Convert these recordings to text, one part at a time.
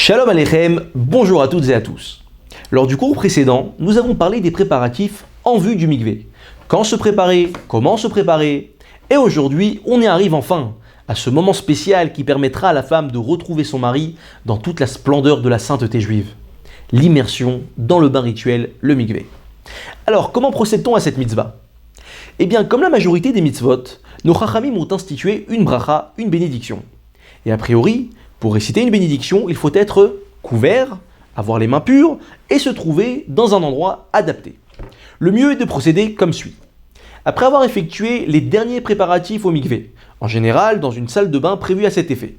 Shalom Aleichem, bonjour à toutes et à tous. Lors du cours précédent, nous avons parlé des préparatifs en vue du mikvé. Quand se préparer, comment se préparer. Et aujourd'hui, on y arrive enfin à ce moment spécial qui permettra à la femme de retrouver son mari dans toute la splendeur de la sainteté juive. L'immersion dans le bain rituel, le mikvé. Alors, comment procède-t-on à cette mitzvah? Eh bien, comme la majorité des mitzvot, nos chachamim ont institué une bracha, une bénédiction. Et a priori, pour réciter une bénédiction, il faut être couvert, avoir les mains pures et se trouver dans un endroit adapté. Le mieux est de procéder comme suit. Après avoir effectué les derniers préparatifs au mikvé, en général dans une salle de bain prévue à cet effet,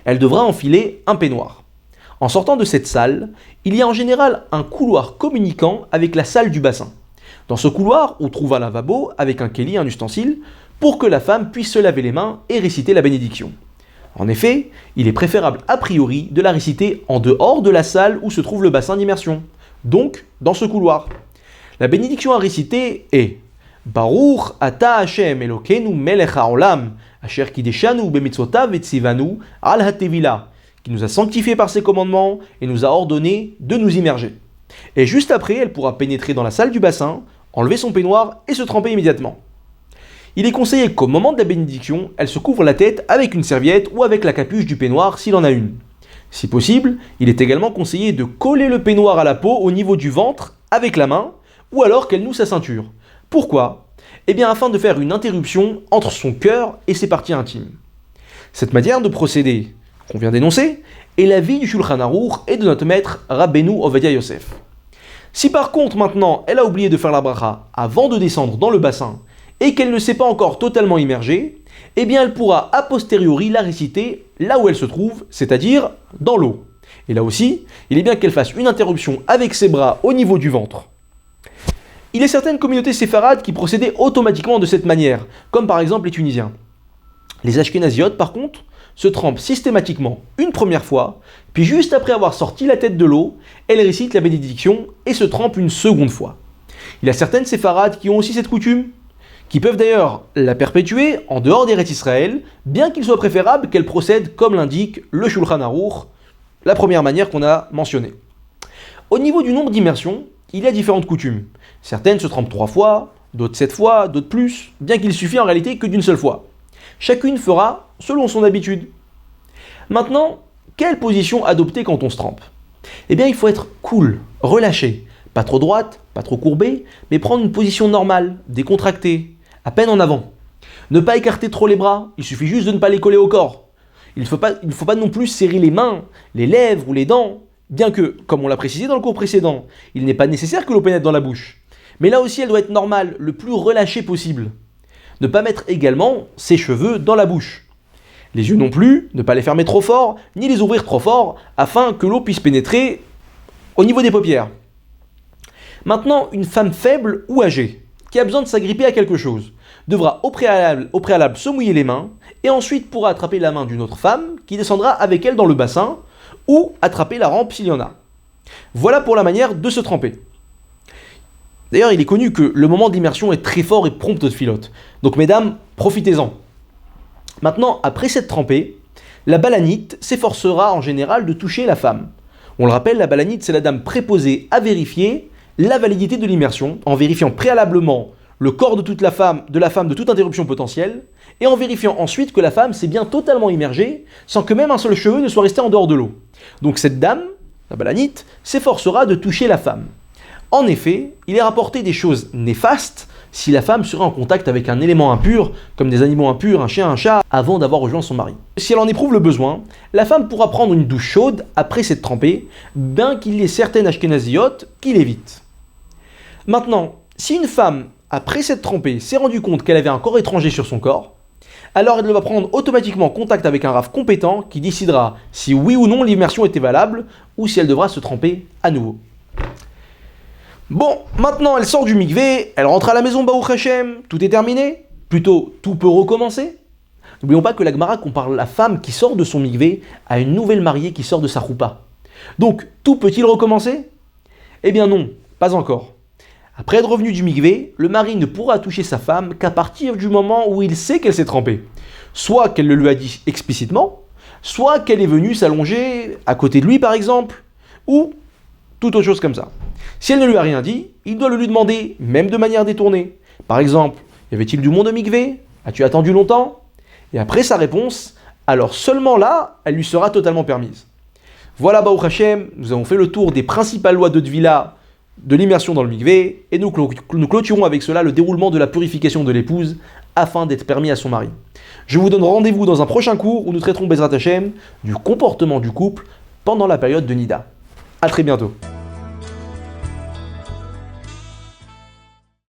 elle devra enfiler un peignoir. En sortant de cette salle, il y a en général un couloir communiquant avec la salle du bassin. Dans ce couloir, on trouve un lavabo avec un kéli, un ustensile, pour que la femme puisse se laver les mains et réciter la bénédiction. En effet, il est préférable a priori de la réciter en dehors de la salle où se trouve le bassin d'immersion, donc dans ce couloir. La bénédiction à réciter est Baruch ata Hashem Elokeinu melech haolam asher kideshanu bemitzvotav etzivanu al hatevila, qui nous a sanctifiés par ses commandements et nous a ordonné de nous immerger. Et juste après, elle pourra pénétrer dans la salle du bassin, enlever son peignoir et se tremper immédiatement. Il est conseillé qu'au moment de la bénédiction, elle se couvre la tête avec une serviette ou avec la capuche du peignoir s'il en a une. Si possible, il est également conseillé de coller le peignoir à la peau au niveau du ventre avec la main ou alors qu'elle noue sa ceinture. Pourquoi ? Eh bien afin de faire une interruption entre son cœur et ses parties intimes. Cette manière de procéder, qu'on vient d'énoncer, est l'avis du Shulchan Aruch et de notre maître Rabbeinu Ovadia Yosef. Si par contre maintenant elle a oublié de faire la bracha avant de descendre dans le bassin et qu'elle ne s'est pas encore totalement immergée, eh bien elle pourra a posteriori la réciter là où elle se trouve, c'est-à-dire dans l'eau. Et là aussi, il est bien qu'elle fasse une interruption avec ses bras au niveau du ventre. Il y a certaines communautés séfarades qui procédaient automatiquement de cette manière, comme par exemple les Tunisiens. Les Ashkénaziotes, par contre, se trempent systématiquement une première fois, puis juste après avoir sorti la tête de l'eau, elles récitent la bénédiction et se trempent une seconde fois. Il y a certaines séfarades qui ont aussi cette coutume, qui peuvent d'ailleurs la perpétuer en dehors d'Eretz Israël, bien qu'il soit préférable qu'elle procède comme l'indique le Shulchan Aruch, la première manière qu'on a mentionnée. Au niveau du nombre d'immersions, il y a différentes coutumes. Certaines se trempent 3 fois, d'autres 7 fois, d'autres plus, bien qu'il suffit en réalité que d'une seule fois. Chacune fera selon son habitude. Maintenant, quelle position adopter quand on se trempe ? Eh bien, il faut être cool, relâché, pas trop droite, pas trop courbée, mais prendre une position normale, décontractée, à peine en avant. Ne pas écarter trop les bras, il suffit juste de ne pas les coller au corps. Il ne faut pas non plus serrer les mains, les lèvres ou les dents, bien que, comme on l'a précisé dans le cours précédent, il n'est pas nécessaire que l'eau pénètre dans la bouche. Mais là aussi, elle doit être normale, le plus relâchée possible. Ne pas mettre également ses cheveux dans la bouche. Les yeux non plus, ne pas les fermer trop fort, ni les ouvrir trop fort, afin que l'eau puisse pénétrer au niveau des paupières. Maintenant, une femme faible ou âgée, qui a besoin de s'agripper à quelque chose, devra au préalable se mouiller les mains, et ensuite pourra attraper la main d'une autre femme, qui descendra avec elle dans le bassin, ou attraper la rampe s'il y en a. Voilà pour la manière de se tremper. D'ailleurs, il est connu que le moment d'immersion est très fort et prompt de filote. Donc mesdames, profitez-en. Maintenant, après s'être trempée, la balanite s'efforcera en général de toucher la femme. On le rappelle, la balanite, c'est la dame préposée à vérifier la validité de l'immersion, en vérifiant préalablement le corps de la femme de toute interruption potentielle, et en vérifiant ensuite que la femme s'est bien totalement immergée, sans que même un seul cheveu ne soit resté en dehors de l'eau. Donc cette dame, la balanite, s'efforcera de toucher la femme. En effet, il est rapporté des choses néfastes si la femme serait en contact avec un élément impur, comme des animaux impurs, un chien, un chat, avant d'avoir rejoint son mari. Si elle en éprouve le besoin, la femme pourra prendre une douche chaude après s'être trempée, bien qu'il y ait certaines ashkénaziotes qui l'évitent. Maintenant, si une femme, après s'être trempée, s'est rendue compte qu'elle avait un corps étranger sur son corps, alors elle va prendre automatiquement contact avec un rav compétent qui décidera si oui ou non l'immersion était valable, ou si elle devra se tremper à nouveau. Bon, maintenant elle sort du mikvé, elle rentre à la maison, Baruch Hashem, tout est terminé, plutôt tout peut recommencer. N'oublions pas que la Gemara compare la femme qui sort de son mikvé à une nouvelle mariée qui sort de sa roupa. Donc, tout peut-il recommencer ? Eh bien non, pas encore. Après être revenu du mikvé, le mari ne pourra toucher sa femme qu'à partir du moment où il sait qu'elle s'est trempée. Soit qu'elle le lui a dit explicitement, soit qu'elle est venue s'allonger à côté de lui par exemple, ou toute autre chose comme ça. Si elle ne lui a rien dit, il doit le lui demander, même de manière détournée. Par exemple, y avait-il du monde au mikvé? As-tu attendu longtemps? Et après sa réponse, alors seulement là, elle lui sera totalement permise. Voilà, Baruch Hashem, nous avons fait le tour des principales lois de Tvila, de l'immersion dans le mikvé, et nous clôturons avec cela le déroulement de la purification de l'épouse, afin d'être permis à son mari. Je vous donne rendez-vous dans un prochain cours où nous traiterons Bezrat Hashem du comportement du couple pendant la période de Nida. A très bientôt.